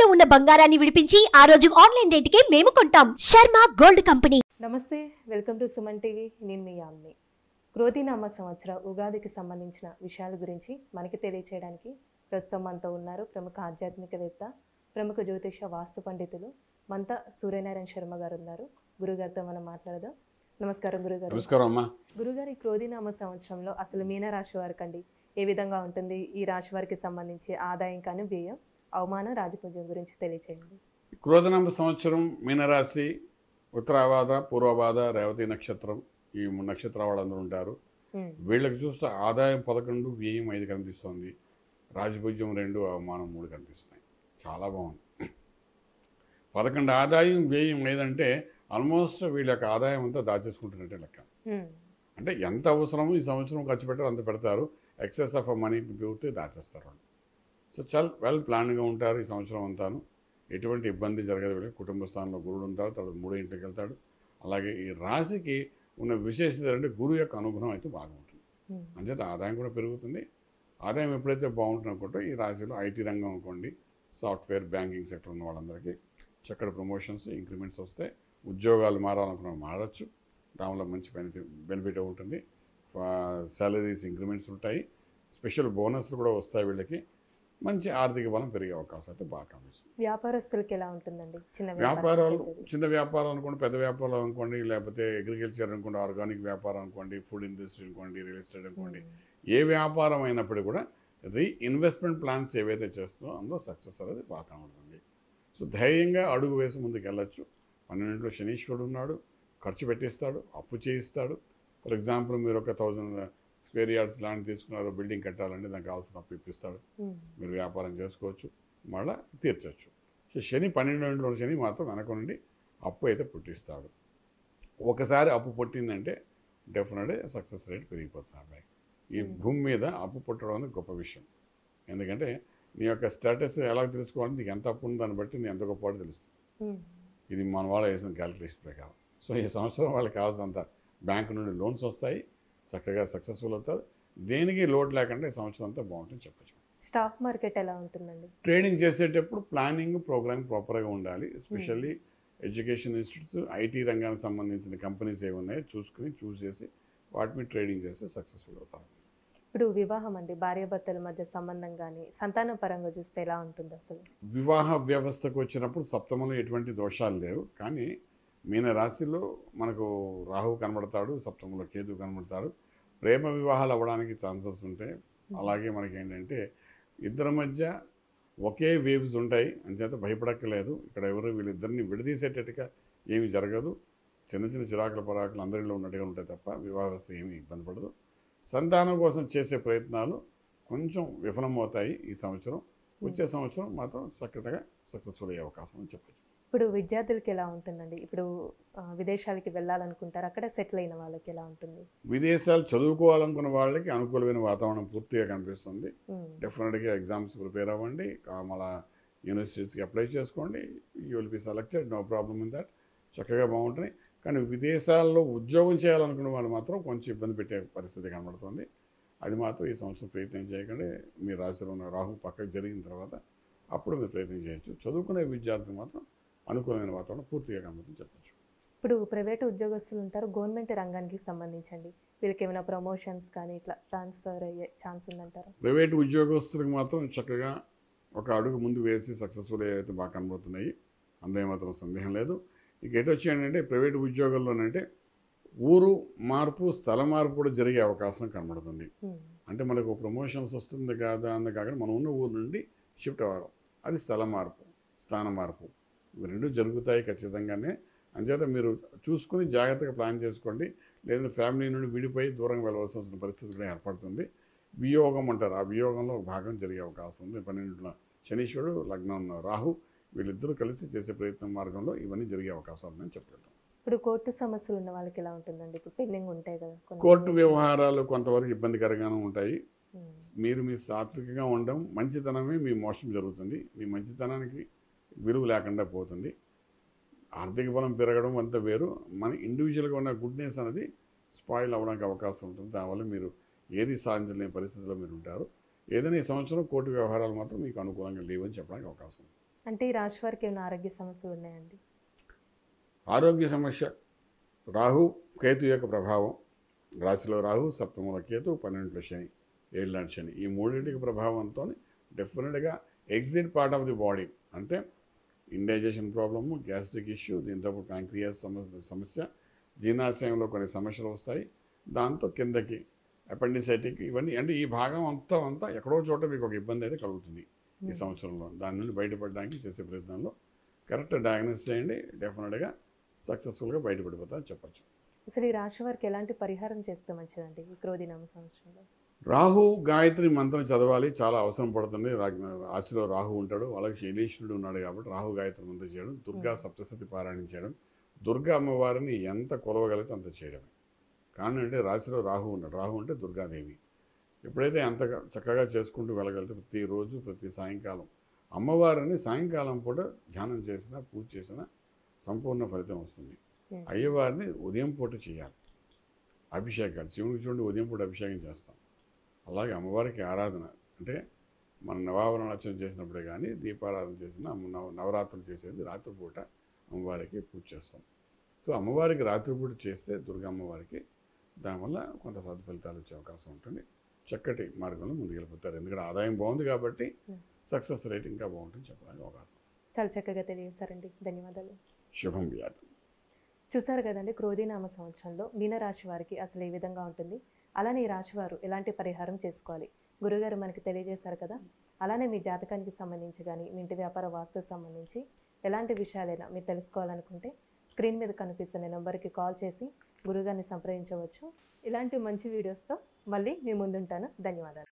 తాకట్టులో ఉన్న బంగారాన్ని విడిపించి ఆ రోజు ఆన్లైన్ రేటుకే మేము కొంటాం. Sharma gold company. నమస్తే, వెల్కమ్ టు సుమన్ టీవీ. నేను మీ యామ్ని. క్రోధినామ సంవత్సర ఉగాదికి సంబంధించిన విషయాల గురించి మనకి తెలియచేయడానికి ప్రస్తుతం మనతో ఉన్నారు ప్రముఖ ఆధ్యాత్మికవేత్త, ప్రముఖ జ్యోతిష వాస్తు పండితులు మంత సూర్యనారాయణ శర్మ గారు ఉన్నారు. గురుగారితో మనం మాట్లాడదాం. నమస్కారం గురుగారు. నమస్కారం అమ్మా. గురుగారు, ఈ క్రోధినామ సంవత్సరంలో అసలు మీనరాశి వారికి అండి ఏ విధంగా ఉంటుంది? ఈ రాశి వారికి సంబంధించి ఆదాయం కానీ వ్యయం, అవమానం, రాజపూజ్యం గురించి తెలియచేయండి. క్రోధనామ సంవత్సరం మీనరాశి, ఉత్తరాభాద, పూర్వభాద, రేవతి నక్షత్రం, ఈ 3 నక్షత్రాల వాళ్ళందరూ ఉంటారు. వీళ్ళకి చూస్తే ఆదాయం 11, వ్యయం 5 కనిపిస్తుంది. రాజపూజ్యం 2, అవమానం 3 కనిపిస్తున్నాయి. చాలా బాగుంది. 11 ఆదాయం, వ్యయం 5 అంటే ఆల్మోస్ట్ వీళ్ళ యొక్క ఆదాయం అంతా దాచేసుకుంటున్నట్టే లెక్క. అంటే ఎంత అవసరమో ఈ సంవత్సరం ఖర్చు పెట్టారు అంత పెడతారు. ఎక్సెస్ ఆఫ్ మనీ పూర్తి దాచేస్తారు. సో చాలా వెల్ ప్లాన్గా ఉంటారు ఈ సంవత్సరం అంతాను. ఎటువంటి ఇబ్బంది జరగదు. వీళ్ళకి కుటుంబ స్థానంలో గురుడు ఉంటారు, తర్వాత 3వ ఇంటికి వెళ్తాడు. అలాగే ఈ రాశికి ఉన్న విశేషత అంటే గురువు యొక్క అనుగ్రహం అయితే బాగా ఉంటుంది. అంచేత ఆదాయం కూడా పెరుగుతుంది. ఆదాయం ఎప్పుడైతే బాగుంటుంది అనుకుంటే ఈ రాశిలో ఐటీ రంగం అనుకోండి, సాఫ్ట్వేర్, బ్యాంకింగ్ సెక్టర్ ఉన్న వాళ్ళందరికీ చక్కటి ప్రమోషన్స్, ఇంక్రిమెంట్స్ వస్తాయి. ఉద్యోగాలు మారాలనుకున్న మారచ్చు, దానివల్ల మంచి బెనిఫిట్ ఉంటుంది. శాలరీస్ ఇంక్రిమెంట్స్ ఉంటాయి, స్పెషల్ బోనస్లు కూడా వస్తాయి. వీళ్ళకి మంచి ఆర్థిక బలం పెరిగే అవకాశం అయితే బాగా కనిపిస్తుంది. వ్యాపారస్తులకి ఎలా ఉంటుందండి? చిన్న వ్యాపారం అనుకోండి, పెద్ద వ్యాపారం అనుకోండి, లేకపోతే అగ్రికల్చర్ అనుకోండి, ఆర్గానిక్ వ్యాపారం అనుకోండి, ఫుడ్ ఇండస్ట్రీ అనుకోండి, రియల్ ఎస్టేట్ అనుకోండి, ఏ వ్యాపారం అయినప్పటికీ కూడా ఇన్వెస్ట్మెంట్ ప్లాన్స్ ఏవైతే చేస్తుందో అందులో సక్సెస్ అనేది బాగా కనబడుతుంది. సో ధైర్యంగా అడుగు వేసి ముందుకు వెళ్ళచ్చు. 12లో శనీశ్వరుడు ఉన్నాడు, ఖర్చు పెట్టిస్తాడు, అప్పు చేయిస్తాడు. ఫర్ ఎగ్జాంపుల్ మీరు ఒక 1000 స్క్వేర్ యార్డ్స్ ల్యాండ్ తీసుకున్నారు, బిల్డింగ్ కట్టాలంటే దానికి కావాల్సిన అప్పు ఇప్పిస్తాడు. మీరు వ్యాపారం చేసుకోవచ్చు, మళ్ళీ తీర్చవచ్చు. సో శని 12లో శని మాత్రం వెనక నుండి అప్పు అయితే పుట్టిస్తాడు. ఒకసారి అప్పు పుట్టిందంటే డెఫినెట్గా సక్సెస్ రేట్ పెరిగిపోతుంది. అబ్బాయి ఈ భూమి మీద అప్పు పుట్టడం అనేది గొప్ప విషయం. ఎందుకంటే నీ యొక్క స్టేటస్ ఎలా తెలుసుకోవాలంటే నీకు ఎంత అప్పు ఉందని బట్టి నీ ఎంత గొప్పవాడు తెలుస్తుంది. ఇది మన వాళ్ళు వేసిన క్యాలిక్యులేషన్ ప్రకారం. సో ఈ సంవత్సరం వాళ్ళకి కావాల్సినంత బ్యాంకు నుండి లోన్స్ వస్తాయి, చక్కగా సక్సెస్ఫుల్ అవుతారు. దేనికి లోటు లేకుండా ఈ సంవత్సరం అంతా బాగుంటుంది చెప్పచ్చు. స్టాక్ మార్కెట్ ఎలా ఉంటుందండి? ట్రేడింగ్ చేసేటప్పుడు ప్లానింగ్, ప్రోగ్రామింగ్ ప్రాపర్గా ఉండాలి. ఎస్పెషల్లీ ఎడ్యుకేషన్ ఇన్స్టిట్యూట్స్, ఐటీ రంగానికి సంబంధించిన కంపెనీస్ ఏమి ఉన్నాయో చూస్ చేసి వాటి మీద ట్రేడింగ్ చేస్తే సక్సెస్ఫుల్ అవుతారు. ఇప్పుడు వివాహం అండి, భార్యాభర్తల మధ్య సంబంధం కానీ సంతాన పరంగా చూస్తే ఎలా ఉంటుంది అసలు? వివాహ వ్యవస్థకు వచ్చినప్పుడు సప్తమంలో ఎటువంటి దోషాలు లేవు. కానీ మీన రాశిలో మనకు రాహువు కనబడతాడు, సప్తమంలో కేతు కనబడతాడు. ప్రేమ వివాహాలు అవ్వడానికి ఛాన్సెస్ ఉంటాయి. అలాగే మనకి ఏంటంటే ఇద్దరి మధ్య ఒకే వేవ్స్ ఉంటాయి, అంచేత భయపడక్కలేదు. ఇక్కడ ఎవరు వీళ్ళిద్దరిని విడదీసేటట్టుగా ఏమీ జరగదు. చిన్న చిన్న చిరాకుల పరాకులు అందరిలో ఉన్నట్టుగా ఉంటాయి తప్ప వివాహ వ్యవస్థ ఏమీ ఇబ్బంది పడదు. సంతానం కోసం చేసే ప్రయత్నాలు కొంచెం విఫలమవుతాయి ఈ సంవత్సరం. వచ్చే సంవత్సరం మాత్రం చక్కగా సక్సెస్ఫుల్ అయ్యే అవకాశం అని చెప్పచ్చు. ఇప్పుడు విద్యార్థులకి ఎలా ఉంటుందండి? ఇప్పుడు విదేశాలకి వెళ్ళాలనుకుంటారు, అక్కడ సెటిల్ అయిన వాళ్ళకి ఎలా ఉంటుంది? విదేశాలు చదువుకోవాలనుకున్న వాళ్ళకి అనుకూలమైన వాతావరణం పూర్తిగా కనిపిస్తుంది. డెఫినెట్గా ఎగ్జామ్స్ ప్రిపేర్ అవ్వండి, మళ్ళీ యూనివర్సిటీస్కి అప్లై చేసుకోండి. You will be selected, no problem in that. చక్కగా బాగుంటుంది. కానీ విదేశాల్లో ఉద్యోగం చేయాలనుకున్న వాళ్ళు మాత్రం కొంచెం ఇబ్బంది పెట్టే పరిస్థితి కనబడుతుంది. అది మాత్రం ఈ సంవత్సరం ప్రయత్నం చేయకండి. మీ రాశిలో ఉన్న రాహు పక్కకు జరిగిన తర్వాత అప్పుడు మీరు ప్రయత్నం చేయొచ్చు. చదువుకునే విద్యార్థులు మాత్రం అనుకూలమైన వాతావరణం పూర్తిగా కనబడుతుంది చెప్పచ్చు. ఇప్పుడు ప్రైవేటు ఉద్యోగస్తులు ఉంటారు, గవర్నమెంట్ రంగానికి సంబంధించండి, వీళ్ళకి ఏమైనా ప్రమోషన్స్ కానీ ఇట్లా ట్రాన్స్ఫర్ అయ్యే ఛాన్స్ ఉందంటారా? ప్రైవేటు ఉద్యోగస్తులకు మాత్రం చక్కగా ఒక అడుగు ముందు వేసి సక్సెస్ఫుల్ అయితే బాగా కనబడుతున్నాయి. అందులో మాత్రం సందేహం లేదు. ఇక ఎటు వచ్చాయంటే ప్రైవేటు ఉద్యోగాల్లోనంటే ఊరు మార్పు, స్థల మార్పు కూడా జరిగే అవకాశం కనబడుతుంది. అంటే మనకు ప్రమోషన్స్ వస్తుంది కాదా అందు కాకుండా మనం ఉన్న ఊరు నుండి షిఫ్ట్ అవ్వడం, అది స్థల మార్పు, స్థాన మార్పు, ఇవి 2 జరుగుతాయి ఖచ్చితంగానే. అంచేత మీరు చూసుకుని జాగ్రత్తగా ప్లాన్ చేసుకోండి. లేదంటే ఫ్యామిలీ నుండి విడిపోయి దూరంగా వెళ్ళవలసి వచ్చిన పరిస్థితి కూడా ఏర్పడుతుంది. వియోగం అంటారు, ఆ వియోగంలో ఒక భాగం జరిగే అవకాశం ఉంది. 12లో శనీశ్వరుడు, లగ్నం రాహు, వీళ్ళిద్దరూ కలిసి చేసే ప్రయత్నం మార్గంలో ఇవన్నీ జరిగే అవకాశాలు ఉన్నాయని చెప్పగలుగుతాం. ఇప్పుడు కోర్టు సమస్యలు ఉన్న వాళ్ళకి ఎలా ఉంటుందండి? ఇప్పుడు పెండింగ్ ఉంటాయి కదా, కోర్టు వ్యవహారాలు కొంతవరకు ఇబ్బందికరంగానే ఉంటాయి. మీరు మీ సాత్వికంగా ఉండడం, మంచితనమే మీ మోసం జరుగుతుంది. మీ మంచితనానికి విలువ లేకుండా పోతుంది. ఆర్థిక బలం పెరగడం అంతా వేరు, మన ఇండివిజువల్గా ఉన్న గుడ్నెస్ అనేది స్పాయిల్ అవ్వడానికి అవకాశం ఉంటుంది. దానివల్ల మీరు ఏది సాధించలేని పరిస్థితిలో మీరు ఉంటారు. ఏదైనా ఈ సంవత్సరం కోర్టు వ్యవహారాలు మాత్రం మీకు అనుకూలంగా లేవని చెప్పడానికి అవకాశం ఉంది. అంటే ఈ రాశి వారికి ఏమైనా ఆరోగ్య సమస్యలు ఉన్నాయండి? ఆరోగ్య సమస్య రాహు కేతు యొక్క ప్రభావం, రాశిలో రాహు, సప్తమంలో కేతు, 12లో శని, 7 శని, ఈ మూడింటికి ప్రభావంతో డెఫినెట్గా exit part of the body అంటే ఇండైజెషన్ ప్రాబ్లము, గ్యాస్ట్రిక్ ఇష్యూ, దీంతో ప్యాంక్రియాస్ సమస్య, జీర్ణాశయంలో కొన్ని సమస్యలు వస్తాయి. దాంతో కిందకి అపెండిసైటిక్ ఇవన్నీ అంటే ఈ భాగం అంతా ఎక్కడో చోట మీకు ఒక ఇబ్బంది అయితే కలుగుతుంది ఈ సంవత్సరంలో. దాని నుండి బయటపడడానికి చేసే ప్రయత్నంలో కరెక్ట్ డయాగ్నోస్ చేయండి, డెఫినెట్గా సక్సెస్ఫుల్గా బయటపడిపోతారని చెప్పచ్చు. అసలు ఈ రాశి వారికి ఎలాంటి పరిహారం చేస్తే మంచిదండి ఈ క్రోధినామ సంవత్సరంలో? రాహు గాయత్రి మంత్రం చదవాలి, చాలా అవసరం పడుతుంది. రాశిలో రాహు ఉంటాడు, వాళ్ళకి శనీశ్వరుడు ఉన్నాడు కాబట్టి రాహు గాయత్రి మంత్రం చేయడం, దుర్గా సప్తశతి పారాయణం చేయడం, దుర్గా అమ్మవారిని ఎంత కొలవగలిగితే అంత చేయడమే. కానీ అంటే రాశిలో రాహు ఉన్నాడు, రాహు అంటే దుర్గాదేవి. ఎప్పుడైతే అంత చక్కగా చేసుకుంటూ వెళ్ళగలిగితే ప్రతిరోజు ప్రతి సాయంకాలం అమ్మవారిని సాయంకాలం పూట ధ్యానం చేసినా పూజ చేసినా సంపూర్ణ ఫలితం వస్తుంది. అయ్యవారిని ఉదయం పూట చేయాలి అభిషేకాలు. శివునికి చూడండి ఉదయం పూట అభిషేకం చేస్తాం. అలాగే అమ్మవారికి ఆరాధన అంటే మన నవావరణార్చన చేసినప్పుడే కానీ దీపారాధన చేసిన నవరాత్రులు చేసేది రాత్రిపూట అమ్మవారికి పూజ చేస్తాం. సో అమ్మవారికి రాత్రిపూట చేస్తే దుర్గా అమ్మవారికి దానివల్ల కొంత సద్ఫలితాలు వచ్చే అవకాశం ఉంటుంది. చక్కటి మార్గంలో ముందుకెళ్ళిపోతారు. ఎందుకంటే ఆదాయం బాగుంది కాబట్టి సక్సెస్ రేట్ ఇంకా బాగుంటుంది చెప్పడానికి అవకాశం. చాలా చక్కగా తెలియజేస్తారండి, ధన్యవాదాలు. శుభం వ్యాధం. చూసారు కదండి, క్రోధినామ సంవత్సరంలో మీనరాశి వారికి అసలు ఏ విధంగా ఉంటుంది, అలానే ఈ రాశి వారు ఎలాంటి పరిహారం చేసుకోవాలి గురుగారు మనకి తెలియజేశారు కదా. అలానే మీ జాతకానికి సంబంధించి కానీ మీ ఇంటి వ్యాపార వాస్తుకు సంబంధించి ఎలాంటి విషయాలైనా మీరు తెలుసుకోవాలనుకుంటే స్క్రీన్ మీద కనిపిస్తున్న నెంబర్కి కాల్ చేసి గురుగారిని సంప్రదించవచ్చు. ఇలాంటి మంచి వీడియోస్తో మళ్ళీ మీ ముందుంటాను. ధన్యవాదాలు.